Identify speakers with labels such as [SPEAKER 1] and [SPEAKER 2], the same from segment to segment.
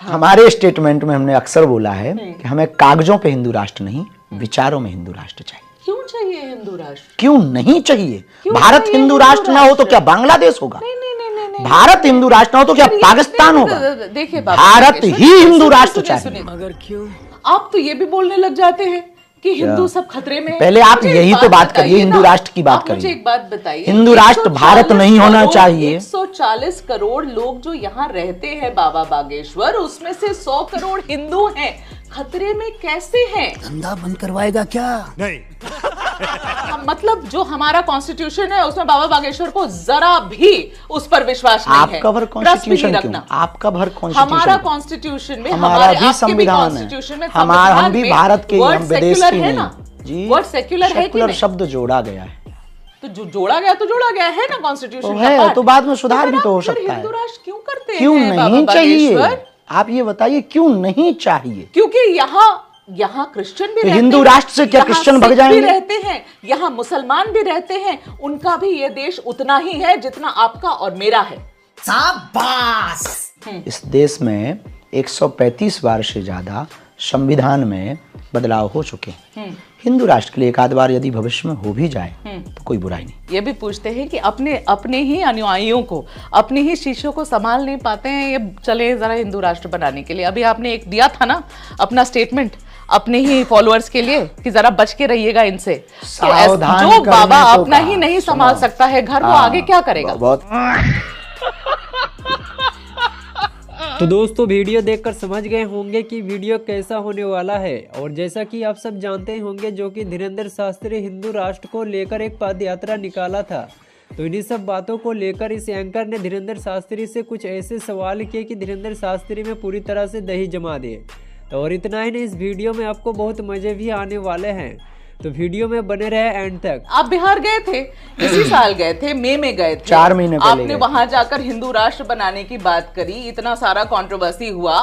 [SPEAKER 1] हमारे स्टेटमेंट में हमने अक्सर बोला है कि हमें कागजों पे हिंदू राष्ट्र नहीं, विचारों में हिंदू राष्ट्र चाहिए।
[SPEAKER 2] क्यों चाहिए हिंदू राष्ट्र?
[SPEAKER 1] क्यों नहीं चाहिए? भारत हिंदू राष्ट्र ना हो तो क्या बांग्लादेश होगा?
[SPEAKER 2] नहीं।
[SPEAKER 1] भारत हिंदू राष्ट्र ना हो तो क्या पाकिस्तान होगा?
[SPEAKER 2] देखिए,
[SPEAKER 1] भारत ही हिंदू राष्ट्र चाहिए।
[SPEAKER 2] मगर क्यों? आप तो ये भी बोलने लग जाते हैं कि हिंदू सब खतरे में।
[SPEAKER 1] पहले आप यही तो बात करिए, हिंदू राष्ट्र की बात करिए।
[SPEAKER 2] मुझे एक बात बताइए,
[SPEAKER 1] हिंदू राष्ट्र भारत नहीं होना चाहिए।
[SPEAKER 2] 140 करोड़ लोग जो यहाँ रहते हैं बाबा बागेश्वर, उसमें से 100 करोड़ हिंदू हैं, खतरे में कैसे हैं?
[SPEAKER 3] धंधा बंद करवाएगा क्या? नहीं।
[SPEAKER 2] मतलब जो हमारा कॉन्स्टिट्यूशन है उसमें बाबा बागेश्वर को जरा भी उस पर विश्वास नहीं है।
[SPEAKER 1] आपका भर कॉन्स्टिट्यूशन क्यों? आपका भर कॉन्स्टिट्यूशन,
[SPEAKER 2] हमारा कॉन्स्टिट्यूशन में,
[SPEAKER 1] हमारा भी संविधान है, हमारा हम भी भारत के, हम विदेश के नहीं जी।
[SPEAKER 2] वर्ड सेक्युलर है कि नहीं?
[SPEAKER 1] शब्द जोड़ा गया है,
[SPEAKER 2] तो जो जोड़ा गया तो जोड़ा गया है ना कॉन्स्टिट्यूशन
[SPEAKER 1] तो है, तो बाद में सुधार भी तो हो सकता है।
[SPEAKER 2] हिंदू राष्ट्र क्यों करते हैं?
[SPEAKER 1] क्यों नहीं चाहिए? आप ये बताइए क्यों नहीं चाहिए?
[SPEAKER 2] क्योंकि यहाँ क्रिश्चियन भी रहते हैं,
[SPEAKER 1] हिंदू राष्ट्र से क्या क्रिश्चियन भग जाएंगे?
[SPEAKER 2] रहते हैं, यहाँ मुसलमान भी रहते हैं, उनका भी ये देश उतना ही है जितना आपका और मेरा है।
[SPEAKER 3] शाबाश।
[SPEAKER 1] इस देश में 135 बार से ज्यादा संविधान में बदलाव हो चुके हैं। हिंदू राष्ट्र के लिए एक आध बार यदि भविष्य में हो भी जाए तो कोई बुराई नहीं।
[SPEAKER 2] ये भी पूछते हैं कि अपने ही अनुयायियों को, अपने ही शिष्यों को संभाल नहीं पाते हैं, ये चले जरा हिंदू राष्ट्र बनाने के लिए। अभी आपने एक दिया था ना अपना स्टेटमेंट अपने ही फॉलोअर्स के लिए कि जरा बच के रहिएगा इनसे। जो बाबा अपना ही नहीं संभाल सकता है घर, वो आगे क्या करेगा?
[SPEAKER 4] तो दोस्तों, वीडियो देखकर समझ गए होंगे कि वीडियो कैसा होने वाला है। और जैसा कि आप सब जानते होंगे, जो कि धीरेंद्र शास्त्री हिंदू राष्ट्र को लेकर एक पद यात्रा निकाला था, तो इन्हीं सब बातों को लेकर इस एंकर ने धीरेंद्र शास्त्री से कुछ ऐसे सवाल किए कि धीरेंद्र शास्त्री में पूरी तरह से दही जमा दिए। तो और इतना ही नहीं, इस वीडियो में आपको बहुत मजे भी आने वाले हैं, तो वीडियो में बने रहे एंड तक।
[SPEAKER 2] आप बिहार गए थे, इसी साल गए थे, मई में गए थे,
[SPEAKER 1] 4 महीने पहले
[SPEAKER 2] आपने वहां जाकर हिंदू राष्ट्र बनाने की बात करी, इतना सारा कंट्रोवर्सी हुआ,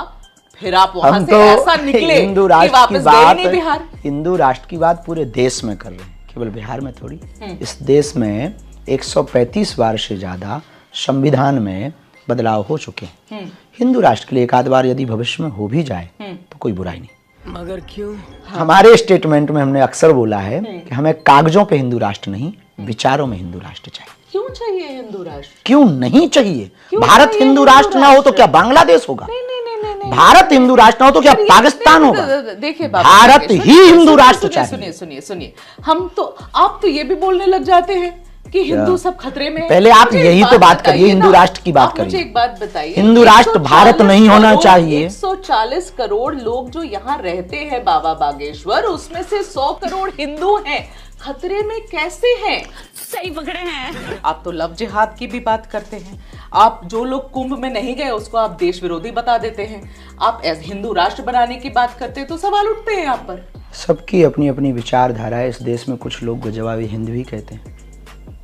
[SPEAKER 2] फिर आप वहां से ऐसा निकले
[SPEAKER 1] हिंदू
[SPEAKER 2] कि
[SPEAKER 1] राष्ट्र
[SPEAKER 2] वापस गए नहीं बिहार।
[SPEAKER 1] हिंदू राष्ट्र की बात पूरे देश में कर रहे हैं, केवल बिहार में थोड़ी। इस देश में 135 बार से ज्यादा संविधान में बदलाव हो चुके हैं। हिंदू राष्ट्र के लिए एक आध बार यदि भविष्य में हो भी जाए तो कोई बुराई नहीं।
[SPEAKER 3] मगर क्यों?
[SPEAKER 1] हमारे स्टेटमेंट में हमने अक्सर बोला है कि हमें कागजों पे हिंदू राष्ट्र नहीं, विचारों में हिंदू राष्ट्र चाहिए।
[SPEAKER 2] क्यों चाहिए हिंदू राष्ट्र?
[SPEAKER 1] क्यों नहीं चाहिए? भारत हिंदू राष्ट्र ना हो तो क्या बांग्लादेश होगा?
[SPEAKER 2] नहीं।
[SPEAKER 1] भारत हिंदू राष्ट्र ना हो तो क्या पाकिस्तान होगा?
[SPEAKER 2] देखिए,
[SPEAKER 1] भारत ही हिंदू राष्ट्र चाहिए।
[SPEAKER 2] सुनिए, आप तो ये भी बोलने लग जाते हैं कि हिंदू सब खतरे में।
[SPEAKER 1] पहले आप यही तो बात करिए, हिंदू राष्ट्र की बात करिए।
[SPEAKER 2] मुझे एक बात बताइए,
[SPEAKER 1] हिंदू राष्ट्र भारत नहीं होना चाहिए।
[SPEAKER 2] 140 करोड़ लोग जो यहाँ रहते हैं बाबा बागेश्वर, उसमें से 100 करोड़ हिंदू हैं, खतरे में कैसे हैं?
[SPEAKER 5] सही पकड़े हैं
[SPEAKER 2] आप तो लव जिहाद की भी बात करते हैं। आप जो लोग कुंभ में नहीं गए उसको आप देश विरोधी बता देते हैं। आप हिंदू राष्ट्र बनाने की बात करते हैं तो सवाल उठते हैं आप पर।
[SPEAKER 1] सबकी अपनी अपनी विचारधारा है। इस देश में कुछ लोग गजवाई हिंद भी कहते हैं,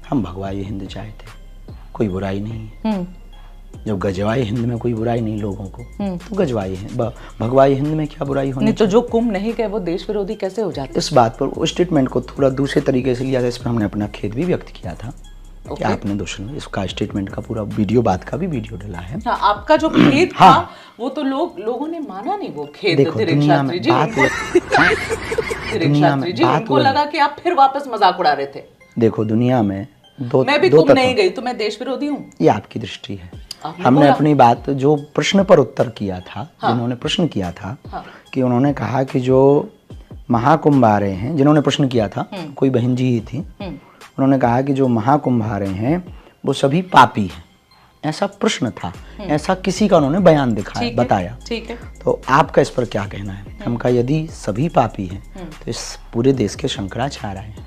[SPEAKER 1] हम भगवाई हिंद चाहते, कोई बुराई नहीं है। जब गजवाई हिंद में कोई बुराई नहीं लोगों को, तो गजवाई हिंद, भगवाई हिंद में क्या बुराई होनी?
[SPEAKER 2] तो जो कुंभ नहीं गए वो देश विरोधी कैसे हो जाते?
[SPEAKER 1] इस बात पर स्टेटमेंट को थोड़ा दूसरे तरीके से लिया था, इसमें हमने अपना खेद भी व्यक्त किया था कि आपने दूसरे इसका स्टेटमेंट का पूरा वीडियो, बात का भी वीडियो डाला है।
[SPEAKER 2] हाँ, आपका जो खेद था वो तो लोगों ने माना नहीं वो खेद।
[SPEAKER 1] देखो दुनिया में
[SPEAKER 2] उनको लगा कि आप फिर वापस मजाक उड़ा रहे थे।
[SPEAKER 1] देखो दुनिया में
[SPEAKER 2] मैं भी कुंभ नहीं गई तो मैं देश विरोधी हूँ,
[SPEAKER 1] ये आपकी दृष्टि है। हमने अपनी बात जो प्रश्न पर उत्तर किया था, जिन्होंने प्रश्न किया था कि उन्होंने कहा कि जो महाकुंभ आ रहे हैं, जिन्होंने प्रश्न किया था कोई बहन जी ही थी, उन्होंने कहा कि जो महाकुंभ आ रहे हैं वो सभी पापी हैं, ऐसा प्रश्न था, ऐसा किसी का उन्होंने बयान दिखाया, बताया।
[SPEAKER 2] ठीक है, तो
[SPEAKER 1] आपका इस पर क्या कहना है? हम कहा यदि सभी पापी हैं तो इस पूरे देश के शंकराचार्य आए हैं,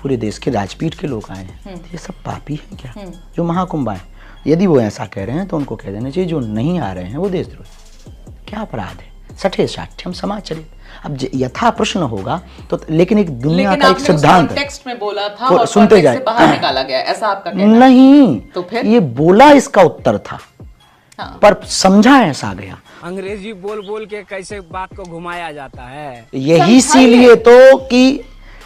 [SPEAKER 1] पूरे देश के राजपीठ के लोग आए हैं, तो ये सब पापी हैं क्या जो महाकुंभ आए? यदि वो ऐसा कह रहे हैं तो उनको कह देना चाहिए जो नहीं आ रहे हैं वो देशद्रोही। क्या अपराध है? सठे साठ्यम समाज चलित। अब यथा प्रश्न होगा तो, लेकिन एक दुनिया का एक सिद्धांत
[SPEAKER 2] टेक्स्ट में बोला था और
[SPEAKER 1] सुनते जाए,
[SPEAKER 2] बाहर निकाला गया, ऐसा आपका कहना?
[SPEAKER 1] नहीं,
[SPEAKER 2] तो फिर
[SPEAKER 1] ये बोला इसका उत्तर था, पर समझा ऐसा गया।
[SPEAKER 3] अंग्रेजी बोल बोल के कैसे बात को घुमाया जाता है।
[SPEAKER 1] यही इसीलिए तो कि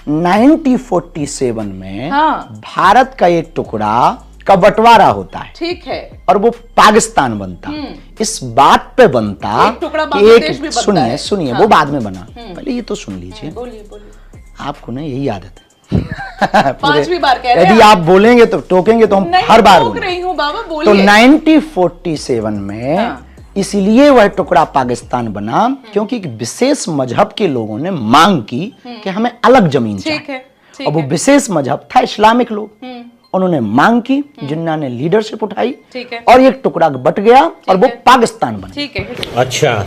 [SPEAKER 1] 1947 में भारत का एक टुकड़ा का बंटवारा होता है,
[SPEAKER 2] ठीक है,
[SPEAKER 1] और वो पाकिस्तान बनता, इस बात पे बनता
[SPEAKER 2] एक टुकड़ा
[SPEAKER 1] कि
[SPEAKER 2] बांग्लादेश भी बनता
[SPEAKER 1] सुनिए
[SPEAKER 2] है।
[SPEAKER 1] सुनिए
[SPEAKER 2] हाँ।
[SPEAKER 1] वो बाद में बना, पहले ये तो सुन लीजिए।
[SPEAKER 2] बोलिए बोलिए।
[SPEAKER 1] आपको ना यही आदत है।
[SPEAKER 2] पांचवी बार कह रहे हैं
[SPEAKER 1] यदि आप बोलेंगे तो टोकेंगे तो हम
[SPEAKER 2] नहीं,
[SPEAKER 1] हर बार
[SPEAKER 2] रोक
[SPEAKER 1] बोलेंगे।
[SPEAKER 2] रही हूँ बाबा,
[SPEAKER 1] तो
[SPEAKER 2] बोलिए।
[SPEAKER 1] 1947 में
[SPEAKER 2] हाँ।
[SPEAKER 1] इसलिए वह टुकड़ा पाकिस्तान बना क्योंकि एक विशेष मजहब के लोगों ने मांग की कि हमें अलग जमीन
[SPEAKER 2] ठीक
[SPEAKER 1] चाहिए।
[SPEAKER 2] है, ठीक
[SPEAKER 1] और वो
[SPEAKER 2] है।
[SPEAKER 1] विशेष मजहब था इस्लामिक लोग। उन्होंने मांग की, जिन्ना ने लीडरशिप उठाई,
[SPEAKER 2] ठीक है।
[SPEAKER 1] और एक टुकड़ा बट गया और वो
[SPEAKER 2] है।
[SPEAKER 1] पाकिस्तान बना।
[SPEAKER 2] ठीक है,
[SPEAKER 6] अच्छा,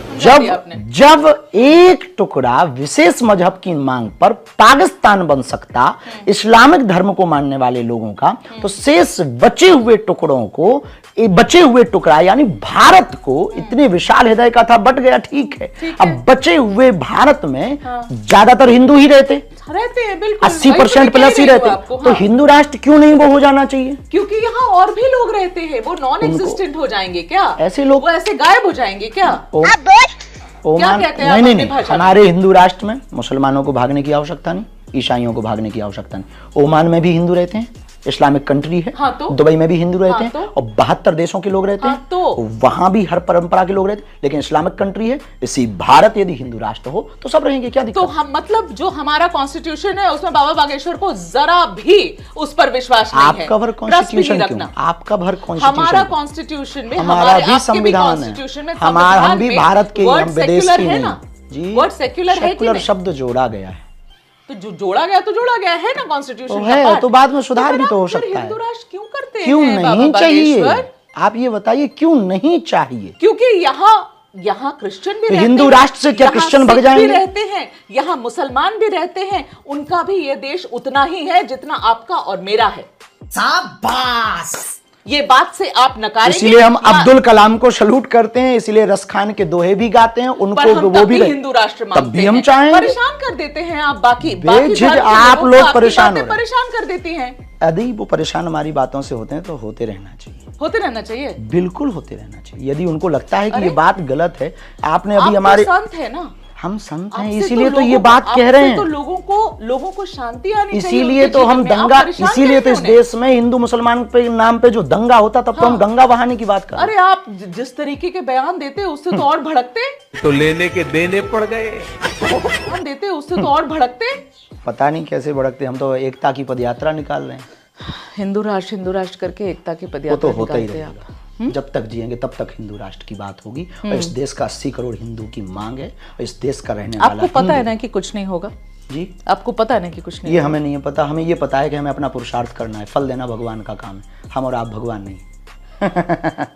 [SPEAKER 1] जब एक टुकड़ा विशेष मजहब की मांग पर पाकिस्तान बन सकता इस्लामिक धर्म को मानने वाले लोगों का, तो शेष बचे हुए टुकड़ों को, बचे हुए टुकड़ा यानी भारत को इतने विशाल हृदय का था, बट गया, ठीक है। अब बचे हुए भारत में ज्यादातर हिंदू ही रहते
[SPEAKER 2] हैं, बिल्कुल
[SPEAKER 1] 80% प्लस ही रहते, तो हिंददू राष्ट्र क्यों नहीं वो हो जाना चाहिए?
[SPEAKER 2] क्योंकि यहाँ और भी लोग रहते हैं, वो नॉन एग्जिस्टेंट हो जाएंगे क्या?
[SPEAKER 1] ऐसे लोग
[SPEAKER 2] वो ऐसे गायब हो जाएंगे क्या?
[SPEAKER 1] ओमान
[SPEAKER 2] कहते हैं आप
[SPEAKER 1] नहीं
[SPEAKER 2] अपनी
[SPEAKER 1] नहीं,
[SPEAKER 2] भाषा में?
[SPEAKER 1] हमारे हिंदू राष्ट्र में मुसलमानों को भागने की आवश्यकता नहीं, ईसाइयों को भागने की आवश्यकता नहीं। ओमान में भी हिंदू रहते हैं, इस्लामिक कंट्री है।
[SPEAKER 2] हाँ तो?
[SPEAKER 1] दुबई में भी हिंदू रहते
[SPEAKER 2] हाँ
[SPEAKER 1] हैं,
[SPEAKER 2] तो?
[SPEAKER 1] और 72 देशों के लोग रहते
[SPEAKER 2] हाँ
[SPEAKER 1] हैं,
[SPEAKER 2] तो?
[SPEAKER 1] वहां भी हर परंपरा के लोग रहते हैं, लेकिन इस्लामिक कंट्री है। इसी भारत यदि हिंदू राष्ट्र हो तो सब रहेंगे, क्या दिक्कत?
[SPEAKER 2] तो हम मतलब जो हमारा कॉन्स्टिट्यूशन है उसमें बाबा बागेश्वर को जरा भी उस पर विश्वास नहीं है।
[SPEAKER 1] आपका भर
[SPEAKER 2] ट्रस्ट भी
[SPEAKER 1] कॉन्स्टिट्यूशन
[SPEAKER 2] नहीं
[SPEAKER 1] क्यों?
[SPEAKER 2] रखना।
[SPEAKER 1] आपका भर
[SPEAKER 2] हमारा
[SPEAKER 1] कॉन्स्टिट्यूशन
[SPEAKER 2] कॉन्स्टिट्यूशन में,
[SPEAKER 1] हमारा भी
[SPEAKER 2] आपके
[SPEAKER 1] संविधान है,
[SPEAKER 2] कॉन्स्टिट्यूशन में,
[SPEAKER 1] हमारा हम
[SPEAKER 2] संविधान
[SPEAKER 1] भी
[SPEAKER 2] में
[SPEAKER 1] भारत के,
[SPEAKER 2] वर्ड
[SPEAKER 1] हम विदेश
[SPEAKER 2] सेक्युलर
[SPEAKER 1] की
[SPEAKER 2] है
[SPEAKER 1] नहीं
[SPEAKER 2] ना?
[SPEAKER 1] जी।
[SPEAKER 2] वर्ड सेक्युलर है कि
[SPEAKER 1] सेक्युलर
[SPEAKER 2] नहीं?
[SPEAKER 1] शब्द जोड़ा गया है,
[SPEAKER 2] तो जो जोड़ा गया तो जोड़ा गया है ना कॉन्स्टिट्यूशन
[SPEAKER 1] तो
[SPEAKER 2] का
[SPEAKER 1] है,
[SPEAKER 2] पार्ट।
[SPEAKER 1] तो बाद में सुधार
[SPEAKER 2] फिर
[SPEAKER 1] भी तो
[SPEAKER 2] आप
[SPEAKER 1] हो
[SPEAKER 2] फिर
[SPEAKER 1] सकता है।
[SPEAKER 2] हिंदू राष्ट्र क्यों करते
[SPEAKER 1] क्यों
[SPEAKER 2] हैं बाबा
[SPEAKER 1] नहीं चाहिए?
[SPEAKER 2] बागेश्वर?
[SPEAKER 1] आप ये बताइए क्यों नहीं चाहिए?
[SPEAKER 2] क्योंकि यहाँ क्रिश्चियन भी
[SPEAKER 1] तो
[SPEAKER 2] रहते
[SPEAKER 1] हिंदू
[SPEAKER 2] हैं,
[SPEAKER 1] राष्ट्र से क्या
[SPEAKER 2] यहाँ
[SPEAKER 1] क्रिश्चियन भग
[SPEAKER 2] सिख
[SPEAKER 1] जाएंगे?
[SPEAKER 2] भी रहते हैं, यहाँ मुसलमान भी रहते हैं, उनका भी ये देश उतना ही है जितना आपका और मेरा है। ये बात से आप नकारेंगे?
[SPEAKER 1] इसलिए हम
[SPEAKER 2] या-
[SPEAKER 1] अब्दुल कलाम को सलूट करते हैं, इसलिए रस खान के दोहे भी गाते हैं,
[SPEAKER 2] पर
[SPEAKER 1] उनको
[SPEAKER 2] हम
[SPEAKER 1] वो
[SPEAKER 2] तब
[SPEAKER 1] भी
[SPEAKER 2] भी हिंदू राष्ट्र मानते
[SPEAKER 1] तब भी हम
[SPEAKER 2] हैं।
[SPEAKER 1] चाहेंगे।
[SPEAKER 2] परेशान कर देते हैं आप, बाकी
[SPEAKER 1] बेझिझक
[SPEAKER 2] धर्म के
[SPEAKER 1] आप
[SPEAKER 2] लोगों
[SPEAKER 1] लोग
[SPEAKER 2] को आपकी
[SPEAKER 1] परेशान हो
[SPEAKER 2] बातें
[SPEAKER 1] रहे हैं।
[SPEAKER 2] परेशान कर देती हैं।
[SPEAKER 1] यदि वो परेशान हमारी बातों से होते हैं तो होते रहना चाहिए,
[SPEAKER 2] होते रहना चाहिए।
[SPEAKER 1] बिल्कुल होते रहना चाहिए। यदि उनको लगता है कि
[SPEAKER 2] अरे,
[SPEAKER 1] ये बात गलत है, आपने
[SPEAKER 2] आप
[SPEAKER 1] अभी
[SPEAKER 2] तो
[SPEAKER 1] हमारे,
[SPEAKER 2] संत है ना,
[SPEAKER 1] हम संत हैं
[SPEAKER 2] आपसे
[SPEAKER 1] इसीलिए तो
[SPEAKER 2] लोगों
[SPEAKER 1] ये
[SPEAKER 2] को-
[SPEAKER 1] बात कह रहे
[SPEAKER 2] आपसे तो
[SPEAKER 1] हैं,
[SPEAKER 2] लोगों को शांति आनी चाहिए
[SPEAKER 1] इसीलिए
[SPEAKER 2] उनके
[SPEAKER 1] तो हम
[SPEAKER 2] जीवन में। आप
[SPEAKER 1] दंगा,
[SPEAKER 2] परेशान
[SPEAKER 1] इसीलिए तो
[SPEAKER 2] कैसे
[SPEAKER 1] इस
[SPEAKER 2] उन्हें?
[SPEAKER 1] देश में हिंदू मुसलमान पे नाम पे जो दंगा होता, तब तो हम
[SPEAKER 2] हाँ।
[SPEAKER 1] दंगा बहाने की बात कर रहे हैं।
[SPEAKER 2] अरे आप जिस तरीके के बयान देते उससे तो और भड़कते,
[SPEAKER 6] तो लेने के देने पड़ गए।
[SPEAKER 2] बयान देते उससे तो और भड़कते।
[SPEAKER 1] पता नहीं कैसे भड़कते, हम तो एकता की पदयात्रा निकाल रहे हैं।
[SPEAKER 2] हिंदू राष्ट्र करके एकता की
[SPEAKER 1] वो तो
[SPEAKER 2] पदयात्रा
[SPEAKER 1] होता ही
[SPEAKER 2] निकालते हैं
[SPEAKER 1] रहेगा,
[SPEAKER 2] आप।
[SPEAKER 1] जब तक जिएंगे तब तक हिंदू राष्ट्र की बात होगी। और इस देश का 80 करोड़ हिंदू की मांग है, और इस देश का रहने वाला
[SPEAKER 2] आपको पता है
[SPEAKER 1] हिंदू-
[SPEAKER 2] ना कि कुछ नहीं होगा?
[SPEAKER 1] जी,
[SPEAKER 2] आपको पता है ना कि कुछ नहीं
[SPEAKER 1] ये हमें नहीं है पता। हमें ये पता है कि हमें अपना पुरुषार्थ करना है, फल देना भगवान का काम है, हम और आप भगवान नहीं।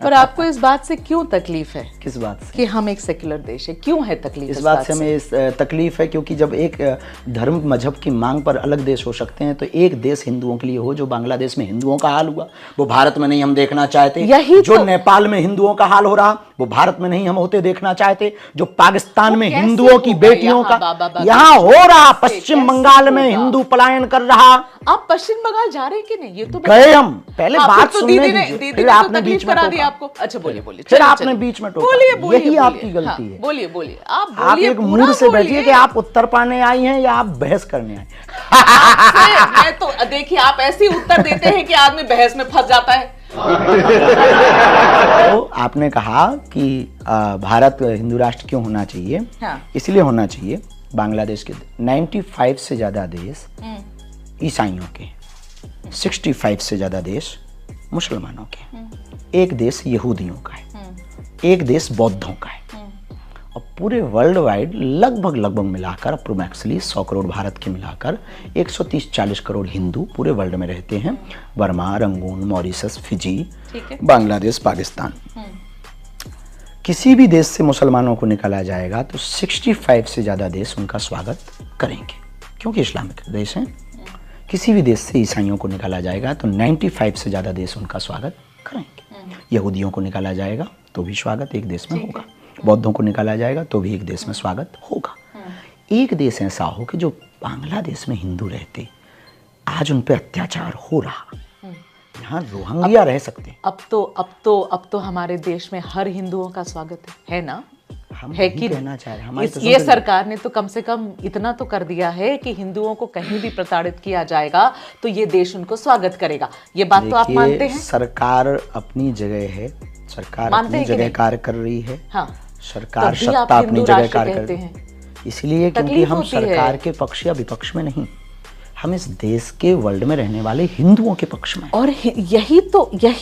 [SPEAKER 2] पर आपको इस बात से क्यों तकलीफ है
[SPEAKER 1] किस बात से?
[SPEAKER 2] कि हम एक सेक्युलर देश है? क्यों है तकलीफ
[SPEAKER 1] इस बात से हमें इस तकलीफ है क्योंकि जब एक धर्म मजहब की मांग पर अलग देश हो सकते हैं, तो एक देश हिंदुओं के लिए हो। जो बांग्लादेश में हिंदुओं का हाल हुआ वो भारत में नहीं हम देखना चाहते।
[SPEAKER 2] यही
[SPEAKER 1] जो
[SPEAKER 2] तो-
[SPEAKER 1] नेपाल में हिंदुओं का हाल हो रहा वो भारत में नहीं हम होते देखना चाहते। जो पाकिस्तान
[SPEAKER 2] वो
[SPEAKER 1] में
[SPEAKER 2] कैसे
[SPEAKER 1] हिंदुओं की
[SPEAKER 2] होगा
[SPEAKER 1] बेटियों
[SPEAKER 2] यहाँ बाबा
[SPEAKER 1] का
[SPEAKER 2] बागेश्वर?
[SPEAKER 1] यहाँ हो रहा,
[SPEAKER 2] कैसे
[SPEAKER 1] पश्चिम बंगाल में
[SPEAKER 2] होगा?
[SPEAKER 1] हिंदू पलायन कर रहा।
[SPEAKER 2] आप पश्चिम बंगाल जा रहे हैं कि नहीं? ये तो
[SPEAKER 1] गए हम, पहले
[SPEAKER 2] हाँ,
[SPEAKER 1] बात
[SPEAKER 2] फिर तो
[SPEAKER 1] सुनने
[SPEAKER 2] दीदी ने
[SPEAKER 1] दीजिए,
[SPEAKER 2] दीदी
[SPEAKER 1] फिर
[SPEAKER 2] ने तो
[SPEAKER 1] आपने
[SPEAKER 2] तकलीफ
[SPEAKER 1] बीच में
[SPEAKER 2] करा दी
[SPEAKER 1] टोका।
[SPEAKER 2] आपको। अच्छा बोलिए बोलिए,
[SPEAKER 1] फिर
[SPEAKER 2] चलिए,
[SPEAKER 1] आपने
[SPEAKER 2] चलिए।
[SPEAKER 1] बीच में टोका।
[SPEAKER 2] बोलिए बोलिए,
[SPEAKER 1] यही
[SPEAKER 2] बोलिए।
[SPEAKER 1] आपकी गलती
[SPEAKER 2] हाँ,
[SPEAKER 1] है।
[SPEAKER 2] बोलिए बोलिए, आप
[SPEAKER 1] आप
[SPEAKER 2] बोलिए,
[SPEAKER 1] एक
[SPEAKER 2] पूरा
[SPEAKER 1] मूड से
[SPEAKER 2] बोलिए।
[SPEAKER 1] बैठिए कि आप उत्तर पाने आई हैं या आप बहस करने आई।
[SPEAKER 2] मैं तो देखिए, आप ऐसे ही उत्तर देते हैं कि आदमी बहस में फंस जाता है।
[SPEAKER 1] तो आपने कहा कि भारत हिंदू राष्ट्र क्यों होना चाहिए?
[SPEAKER 2] हाँ।
[SPEAKER 1] इसलिए होना चाहिए, बांग्लादेश के 95 से ज्यादा देश ईसाइयों के, 65 से ज्यादा देश मुसलमानों के, एक देश यहूदियों का है, एक देश बौद्धों का है, और पूरे वर्ल्ड वाइड लगभग मिलाकर अप्रोक्सीमेटली 100 करोड़ भारत के मिलाकर 130-40 करोड़ हिंदू पूरे वर्ल्ड में रहते हैं। बर्मा, रंगून, मॉरिशस, फिजी,
[SPEAKER 2] ठीक है।
[SPEAKER 1] बांग्लादेश, पाकिस्तान। किसी भी देश से मुसलमानों को निकाला जाएगा तो 65 से ज़्यादा देश उनका स्वागत करेंगे क्योंकि इस्लामिक देश हैं। किसी भी देश से ईसाइयों को निकाला जाएगा तो 95 से ज़्यादा देश उनका स्वागत करेंगे। यहूदियों को निकाला जाएगा तो भी स्वागत एक देश में होगा, बौद्धों को निकाला जाएगा तो भी एक देश में स्वागत होगा। एक देश ऐसा हो कि जो बांग्लादेश में हिंदू रहते, आज उन पर अत्याचार हो रहा, यहाँ रोहिंग्या रह सकते हैं।
[SPEAKER 2] अब तो हमारे देश में हर हिंदुओं का स्वागत है ना?
[SPEAKER 1] हम
[SPEAKER 2] है
[SPEAKER 1] वही
[SPEAKER 2] कि
[SPEAKER 1] कहना चाह रहे हैं, हमारी तो
[SPEAKER 2] ये
[SPEAKER 1] सुन-
[SPEAKER 2] सरकार ने तो कम से कम इतना तो कर दिया है कि हिंदुओं को कहीं भी प्रताड़ित किया जाएगा तो ये देश उनको स्वागत करेगा। ये बात तो आप
[SPEAKER 1] देखिए,
[SPEAKER 2] मानते हैं?
[SPEAKER 1] सरकार अपनी जगह है, सरकार
[SPEAKER 2] मानते
[SPEAKER 1] अपनी
[SPEAKER 2] हैं कि
[SPEAKER 1] जगह
[SPEAKER 2] नहीं?
[SPEAKER 1] कार्य कर रही है।
[SPEAKER 2] हाँ,
[SPEAKER 1] सरकार
[SPEAKER 2] तब भी आप
[SPEAKER 1] सत्ता अपनी
[SPEAKER 2] हिंदू
[SPEAKER 1] जगह
[SPEAKER 2] राष्ट्र
[SPEAKER 1] कार्य कर
[SPEAKER 2] कहते
[SPEAKER 1] रही है।
[SPEAKER 2] हैं।
[SPEAKER 1] इसलिए क्योंकि
[SPEAKER 2] तकलीफ
[SPEAKER 1] हम
[SPEAKER 2] होती है।
[SPEAKER 1] सरकार के पक्ष या विपक्ष में नहीं, हम इस देश के वर्ल्ड में रहने वाले हिंदुओं के पक्ष में।
[SPEAKER 2] और यही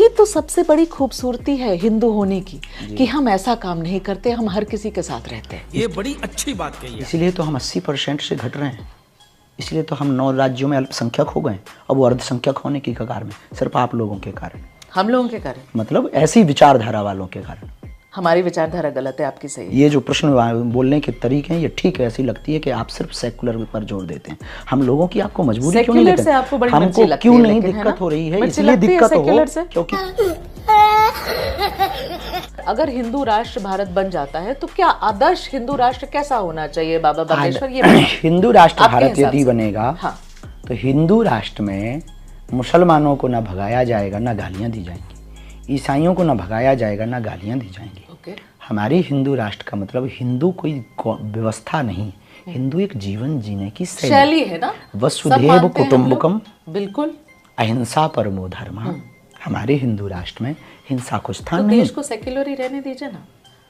[SPEAKER 2] तो सबसे बड़ी खूबसूरती है हिंदू होने की, कि हम ऐसा काम नहीं करते, हम हर किसी के साथ रहते हैं।
[SPEAKER 6] ये बड़ी अच्छी बात कही है।
[SPEAKER 1] इसलिए तो हम 80% से घट रहे हैं, इसलिए तो हम 9 राज्यों में अल्पसंख्यक हो गए, अब वो अर्धसंख्यक होने की कगार में, सिर्फ आप लोगों के कारण,
[SPEAKER 2] हम लोगों के कारण,
[SPEAKER 1] मतलब ऐसी विचारधारा वालों के कारण।
[SPEAKER 2] हमारी विचारधारा गलत है, आपकी सही है।
[SPEAKER 1] ये जो प्रश्न बोलने के तरीके हैं ये ठीक है, ऐसी लगती है कि आप सिर्फ सेकुलर पर जोर देते हैं। हम लोगों की आपको मजबूरी क्यों नहीं
[SPEAKER 2] सेक्युलर
[SPEAKER 1] लेते?
[SPEAKER 2] से आपको बड़ी मिर्ची
[SPEAKER 1] हमको
[SPEAKER 2] लगती
[SPEAKER 1] क्यों
[SPEAKER 2] है,
[SPEAKER 1] नहीं
[SPEAKER 2] लेकिन है
[SPEAKER 1] दिक्कत
[SPEAKER 2] ना?
[SPEAKER 1] हो रही है,
[SPEAKER 2] मिर्ची
[SPEAKER 1] इसलिए
[SPEAKER 2] लगती है
[SPEAKER 1] दिक्कत हो
[SPEAKER 2] सेक्युलर से?
[SPEAKER 1] क्योंकि
[SPEAKER 2] अगर हिंदू राष्ट्र भारत बन जाता है तो क्या आदर्श हिंदू राष्ट्र कैसा होना चाहिए बाबा बागेश्वर? ये
[SPEAKER 1] हिंदू राष्ट्र
[SPEAKER 2] आपके
[SPEAKER 1] भारत
[SPEAKER 2] हिसाब
[SPEAKER 1] यदि
[SPEAKER 2] से।
[SPEAKER 1] बनेगा
[SPEAKER 2] हाँ।
[SPEAKER 1] तो हिंदू राष्ट्र में मुसलमानों को ना भगाया जाएगा ना गालियां दी जाएंगी, ईसाइयों को ना भगाया जाएगा ना गालियां दी जाएंगी।
[SPEAKER 2] ओके।
[SPEAKER 1] हमारी हिंदू राष्ट्र का मतलब हिंदू कोई व्यवस्था नहीं, हिंदू एक जीवन जीने की
[SPEAKER 2] शैली है ना? सब
[SPEAKER 1] वसुधैव
[SPEAKER 2] मानते हैं हम
[SPEAKER 1] कुटुंबकम
[SPEAKER 2] लोग। बिल्कुल।
[SPEAKER 1] अहिंसा परमो धर्मः। हमारे हिंदू राष्ट्र में हिंसा को
[SPEAKER 2] तो
[SPEAKER 1] स्थान नहीं।
[SPEAKER 2] देश को सेक्युलर ही रहने दीजिए ना,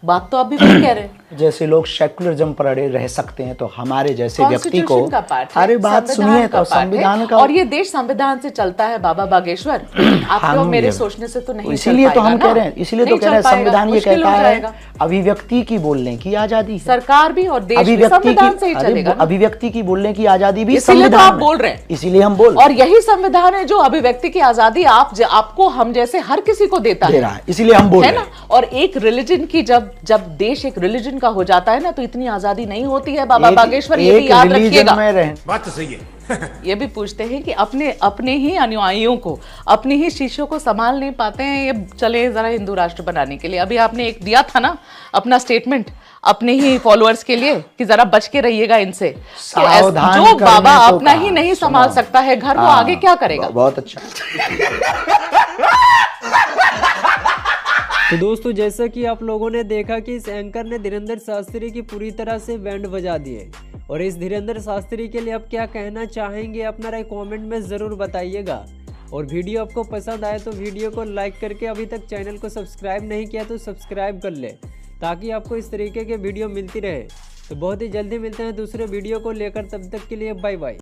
[SPEAKER 2] बात तो आप भी वही कह रहे हैं।
[SPEAKER 1] जैसे लोग सेकुलरिज्म पर अड़े रह सकते हैं तो हमारे जैसे व्यक्ति को,
[SPEAKER 2] Constitution का पार्ट है,
[SPEAKER 1] अरे बात
[SPEAKER 2] संविधान
[SPEAKER 1] सुनिए
[SPEAKER 2] का
[SPEAKER 1] तो
[SPEAKER 2] पार्ट है,
[SPEAKER 1] संविधान का,
[SPEAKER 2] और ये देश संविधान से चलता है बाबा बागेश्वर। आपके और
[SPEAKER 1] हम
[SPEAKER 2] मेरे
[SPEAKER 1] ये-
[SPEAKER 2] सोचने से तो नहीं
[SPEAKER 1] इसीलिए
[SPEAKER 2] चल
[SPEAKER 1] तो हम
[SPEAKER 2] पाएगा
[SPEAKER 1] कह रहे
[SPEAKER 2] ना।
[SPEAKER 1] हैं, इसीलिए तो
[SPEAKER 2] नहीं
[SPEAKER 1] कह रहे हैं
[SPEAKER 2] चल पाएगा,
[SPEAKER 1] संविधान ये
[SPEAKER 2] मुश्किल
[SPEAKER 1] कहता
[SPEAKER 2] हो
[SPEAKER 1] है
[SPEAKER 2] जाएगा।
[SPEAKER 1] अभिव्यक्ति की बोलने की आजादी है।
[SPEAKER 2] सरकार भी और देश भी
[SPEAKER 1] अभिव्यक्ति
[SPEAKER 2] संविधान से ही
[SPEAKER 1] की,
[SPEAKER 2] चलेगा
[SPEAKER 1] अरे
[SPEAKER 2] ना।
[SPEAKER 1] अभिव्यक्ति की बोलने की आजादी भी
[SPEAKER 2] इसीलिए तो
[SPEAKER 1] संविधान
[SPEAKER 2] आप
[SPEAKER 1] में।
[SPEAKER 2] बोल रहे हैं।
[SPEAKER 1] इसीलिए हम बोल
[SPEAKER 2] और यही संविधान है जो अभिव्यक्ति की आजादी आपको हम जैसे हर किसी को देता
[SPEAKER 1] दे
[SPEAKER 2] है,
[SPEAKER 1] रहा है, इसीलिए हम बोल
[SPEAKER 2] है
[SPEAKER 1] रहे
[SPEAKER 2] ना?
[SPEAKER 1] हैं।
[SPEAKER 2] और एक रिलीजन की जब देश एक रिलीजन का हो जाता है ना तो इतनी आजादी नहीं होती है बाबा बागेश्वर, ये भी
[SPEAKER 1] एक
[SPEAKER 2] याद
[SPEAKER 1] religion
[SPEAKER 2] रखिएगा।
[SPEAKER 1] में रहें।
[SPEAKER 6] बात तो सही है।
[SPEAKER 2] ये भी पूछते हैं कि अपने ही अनुयायियों को, अपने ही शिष्यों को संभाल नहीं पाते हैं, ये चले जरा हिंदू राष्ट्र बनाने के लिए। अभी आपने एक दिया था ना अपना स्टेटमेंट अपने ही फॉलोअर्स के लिए कि जरा बच के रहिएगा इनसे। तो
[SPEAKER 1] सावधान
[SPEAKER 2] जो
[SPEAKER 1] करने
[SPEAKER 2] बाबा
[SPEAKER 1] को
[SPEAKER 2] अपना
[SPEAKER 1] कहा।
[SPEAKER 2] ही नहीं संभाल
[SPEAKER 1] सुनो।
[SPEAKER 2] सकता है घर, वो
[SPEAKER 1] हाँ,
[SPEAKER 2] आगे क्या करेगा?
[SPEAKER 1] बहुत अच्छा।
[SPEAKER 4] तो दोस्तों जैसा कि आप लोगों ने देखा कि इस एंकर ने धीरेंद्र शास्त्री की पूरी तरह से बैंड बजा दिए, और इस धीरेंद्र शास्त्री के लिए आप क्या कहना चाहेंगे अपना राय कमेंट में ज़रूर बताइएगा। और वीडियो आपको पसंद आए तो वीडियो को लाइक करके, अभी तक चैनल को सब्सक्राइब नहीं किया तो सब्सक्राइब कर ले, ताकि आपको इस तरीके के वीडियो मिलती रहे। तो बहुत ही जल्दी मिलते हैं दूसरे वीडियो को लेकर, तब तक के लिए बाय बाय।